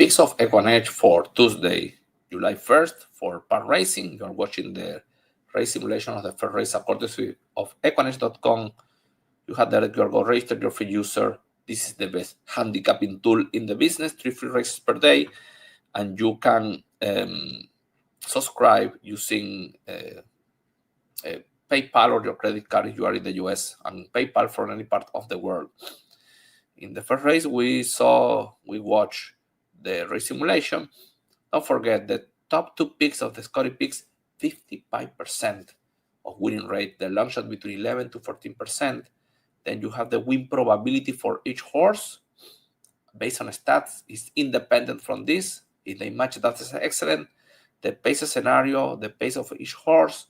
picks of Equinage for Tuesday, July 1st for Park Racing. You're watching the race simulation of the first race courtesy of Equinage.com. You have that your go registered, your free user. This is the best handicapping tool in the business, 3 free races per day. And you can subscribe using PayPal or your credit card if you are in the US, and PayPal from any part of the world. In the first race, we watched the race simulation. Don't forget the top 2 picks of the Scotty picks, 55% of winning rate. The long shot between 11 to 14%. Then you have the win probability for each horse based on stats. It's independent from this. If they match, that is excellent. The pace scenario, the pace of each horse,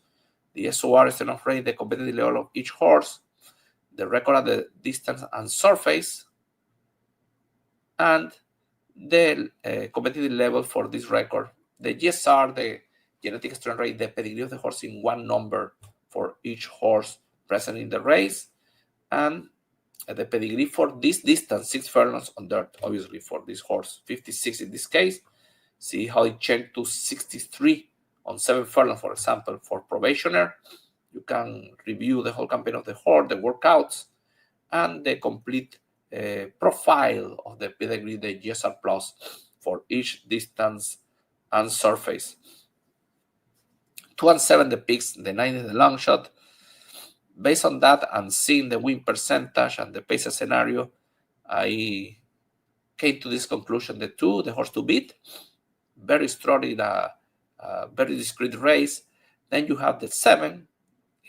the SOR, enough rate, the competitive level of each horse, the record at the distance and surface, and the competitive level for this record. The GSR, the genetic strength rate, the pedigree of the horse in one number for each horse present in the race, and the pedigree for this distance, 6 furlongs on dirt, obviously for this horse, 56 in this case. See how it changed to 63 on 7 furlongs, for example, for probationer. You can review the whole campaign of the horse, the workouts, and the complete profile of the pedigree, the GSR Plus, for each distance and surface. 2 and 7 the picks, the 9 is the long shot. Based on that and seeing the win percentage and the pace scenario, I came to this conclusion: the 2, the horse to beat, very strong in a very discreet race. Then you have the 7,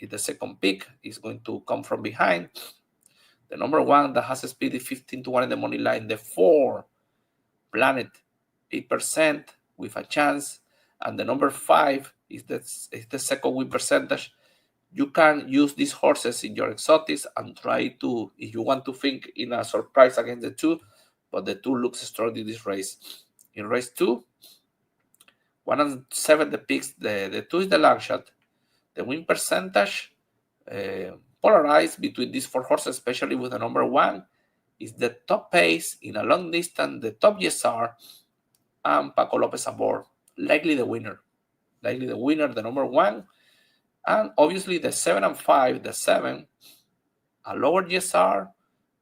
is the second pick, is going to come from behind. The number 1 that has a speed is 15 to 1 in the money line. The 4, Planet, 8% with a chance. And the number 5 is the second win percentage. You can use these horses in your exotics and try to, if you want to think in a surprise against the 2, but the 2 looks strong in this race. In race 2, 1 and 7 the picks, the 2 is the long shot. The win percentage polarized between these 4 horses, especially with the number 1, is the top pace in a long distance, the top GSR, and Paco Lopez aboard, likely the winner, the number 1. And obviously the 7 and 5, the 7, a lower GSR,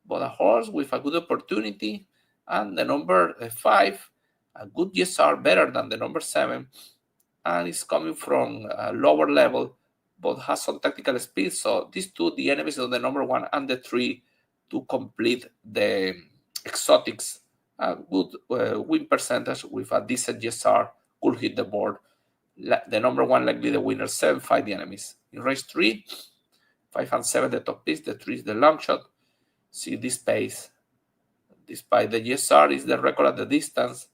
but a horse with a good opportunity, and the number 5, a good GSR, better than the number 7, and it's coming from a lower level, but has some tactical speed. So these 2, the enemies of the number 1 and the 3, to complete the exotics, a good win percentage with a decent GSR, could hit the board. The number 1 likely the winner, 7, 5 the enemies. In race 3, 5 and 7 the top picks, the 3 is the long shot. See this pace. Despite the GSR is the record at the distance.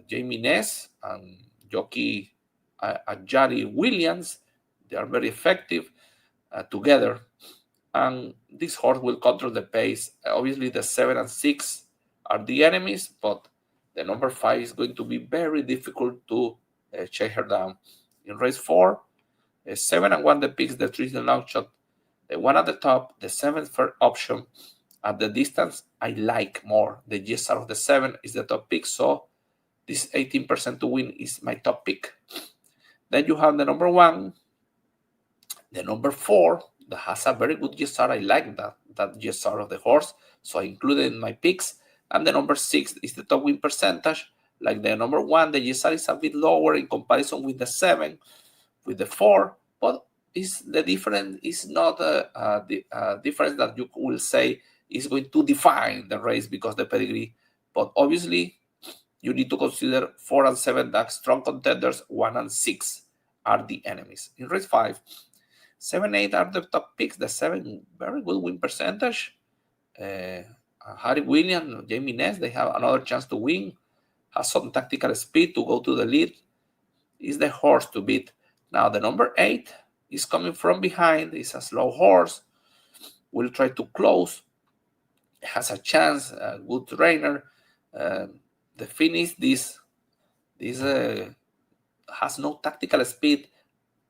Jamie Ness and jockey Ajari Williams, they are very effective together. And this horse will control the pace. Obviously the 7 and 6 are the enemies, but the number 5 is going to be very difficult to chase her down. In race 4, 7 and 1 the picks, the 3 is the long shot. The 1 at the top, the 7th third option. At the distance, I like more. The GSR of the 7 is the top pick, so this 18% to win is my top pick. Then you have the number 1, the number 4 that has a very good GSR. I like that GSR of the horse, so I included in my picks. And the number 6 is the top win percentage. Like the number 1, the GSR is a bit lower in comparison with the 7, with the 4, but the difference is not the difference that you will say is going to define the race because the pedigree. But obviously, you need to consider 4 and 7 that strong contenders, 1 and 6 are the enemies. In race 5, 7, 8 are the top picks. The 7, very good win percentage. Harry Williams, Jamie Ness, they have another chance to win. Has some tactical speed to go to the lead. Is the horse to beat. Now the number 8 is coming from behind. It's a slow horse. Will try to close. Has a chance. A good trainer. The finish. This has no tactical speed.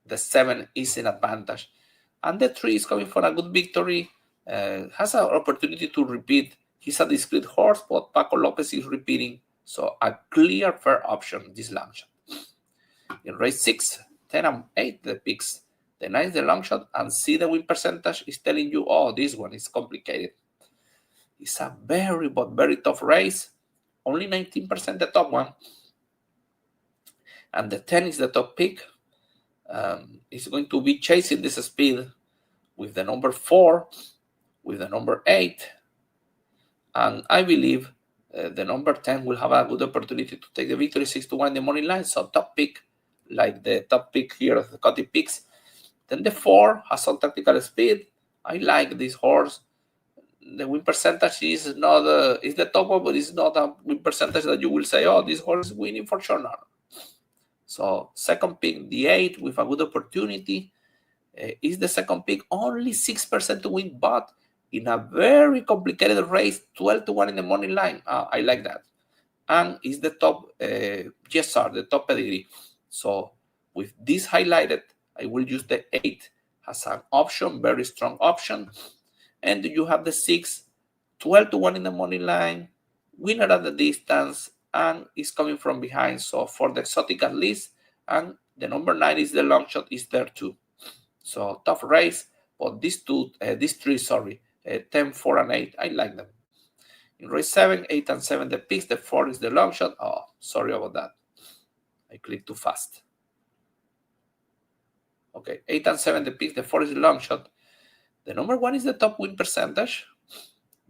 The 7 is in advantage, and the 3 is coming for a good victory. Has an opportunity to repeat. He's a discreet horse, but Paco Lopez is repeating So a clear fair option, this long shot. In race 6, 10 and 8, the picks. The 9 is the long shot, and see the win percentage is telling you, oh, this one is complicated. It's a very tough race. Only 19% the top one. And the 10 is the top pick. It's going to be chasing this speed with the number 4, with the number 8. And I believe the number 10 will have a good opportunity to take the victory 6-1 in the morning line. So top pick, like the top pick here of the Cutty picks. Then the 4 has some tactical speed. I like this horse. The win percentage is not is the top one, but it's not a win percentage that you will say, oh, this horse is winning for sure now. So second pick, the 8 with a good opportunity. Is the second pick, only 6% to win, but in a very complicated race, 12-1 in the morning line. I like that. And is the top GSR, the top pedigree. So with this highlighted, I will use the 8 as an option, very strong option. And you have the 6, 12-1 in the morning line, winner at the distance, and is coming from behind. So for the exotic at least, and the number 9 is the long shot, is there too. So tough race, but these 3, 10, 4, and 8, I like them. In race 7, 8, and 7, the picks. The 4 is the long shot. Oh, sorry about that. I clicked too fast. Okay, 8 and 7, the picks. The 4 is the long shot. The number 1 is the top win percentage.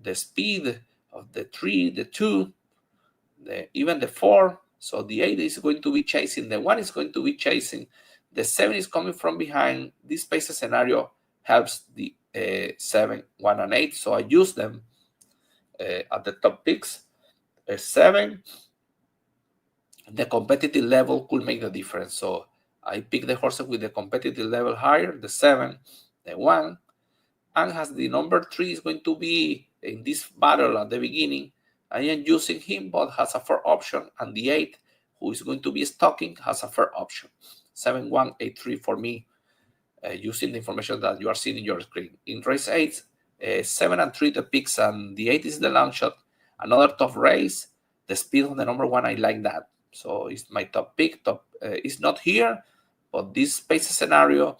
The speed of the 3, the 2, even the 4. So the 8 is going to be chasing. The 1 is going to be chasing. The 7 is coming from behind. This pace scenario helps the 7, 1, and 8. So I use them at the top picks. 7, the competitive level could make the difference. So I pick the horses with the competitive level higher, the 7, the 1, and has the number 3 is going to be in this battle at the beginning. I am using him, but has a fair option, and the 8, who is going to be stalking, has a fair option. 7, 1, 8, 3 for me, using the information that you are seeing in your screen. In race 8, 7 and 3 the picks, and the 8 is the long shot. Another tough race. The speed of the number 1, I like that. So it's my top pick. It's not here, but this pace scenario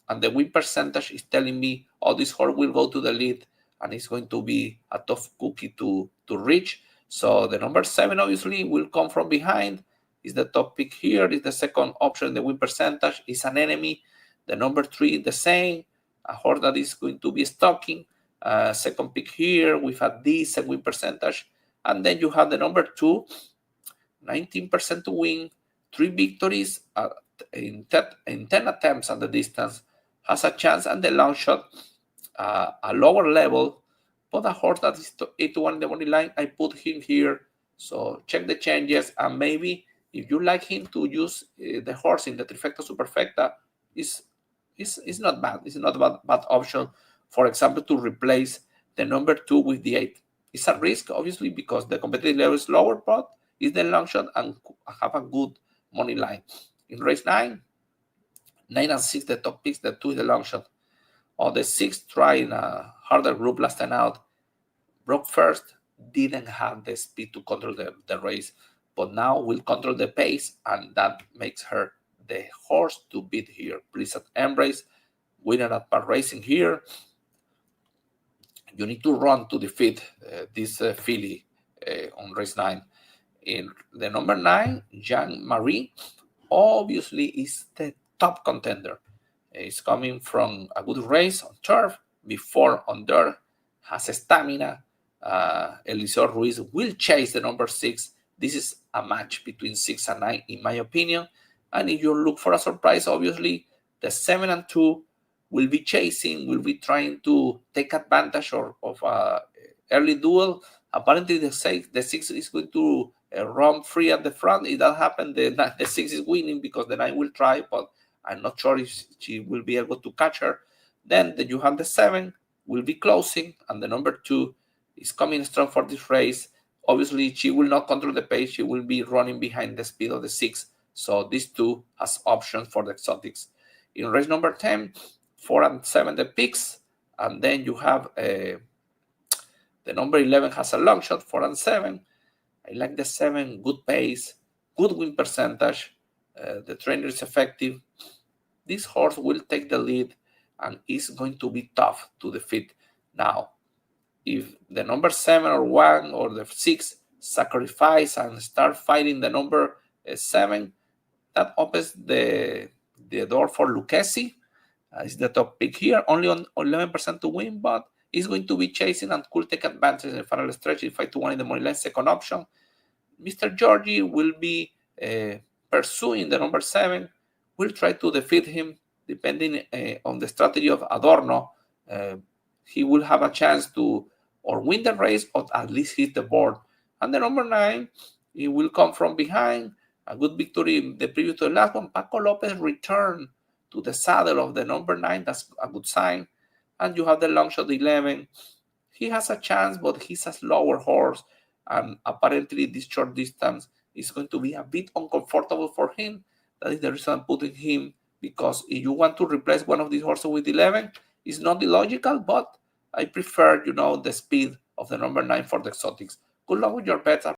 and the win percentage is telling me, oh, this horse will go to the lead, and it's going to be a tough cookie to reach. So the number 7 obviously will come from behind. Is the top pick here. Is the second option. The win percentage is an enemy. The number 3, the same. A horse that is going to be stalking. Second pick here with a decent win percentage. And then you have the number 2, 19% to win, 3 victories in 10 attempts at the distance, has a chance, and the long shot, a lower level, but a horse that is 8-1 in the money line, I put him here. So check the changes, and maybe if you like him to use the horse in the trifecta superfecta, is not bad. It's not a bad option. For example, to replace the number 2 with the 8. It's a risk, obviously, because the competitive level is lower, but it's the long shot and have a good money line. In race 9, 9 and 6, the top picks. The 2 is the long shot. Or the 6 trying a harder group last time out. Broke first, didn't have the speed to control the race, but now will control the pace, and that makes her the horse to beat here. Please at Embrace, winner at Park Racing here. You need to run to defeat this filly on race 9. In the number 9, Jean Marie, obviously is the top contender. It's coming from a good race on turf, before on dirt, has stamina. Eliseo Ruiz will chase the number 6. This is a match between 6 and 9, in my opinion. And if you look for a surprise, obviously, the 7 and 2 will be chasing, will be trying to take advantage of early duel. Apparently, the 6 is going to run free at the front. If that happens, the 6 is winning because the 9 will try, but I'm not sure if she will be able to catch her. Then you have the 7 will be closing, and the number 2 is coming strong for this race. Obviously, she will not control the pace. She will be running behind the speed of the 6. So these 2 has options for the exotics. In race number 10, 4 and 7 the picks, and then you have the number 11 has a long shot, 4 and 7. I like the 7, good pace, good win percentage. The trainer is effective. This horse will take the lead and is going to be tough to defeat. Now, if the number 7 or 1 or the 6 sacrifice and start fighting the number 7, that opens the door for Lucchesi. Is the top pick here, only on 11% to win, but he's going to be chasing and could take advantage in the final stretch. 5-1 in the money line, second option. Mr. Georgie will be pursuing the number 7. Will try to defeat him depending on the strategy of Adorno. He will have a chance to or win the race or at least hit the board. And the number 9, he will come from behind. A good victory the previous to the last one. Paco Lopez returned to the saddle of the number 9. That's a good sign. And you have the long shot 11. He has a chance, but he's a slower horse. And apparently this short distance is going to be a bit uncomfortable for him. That is the reason I'm putting him, because if you want to replace one of these horses with 11, it's not illogical, but I prefer, the speed of the number 9 for the exotics. Good luck with your bets.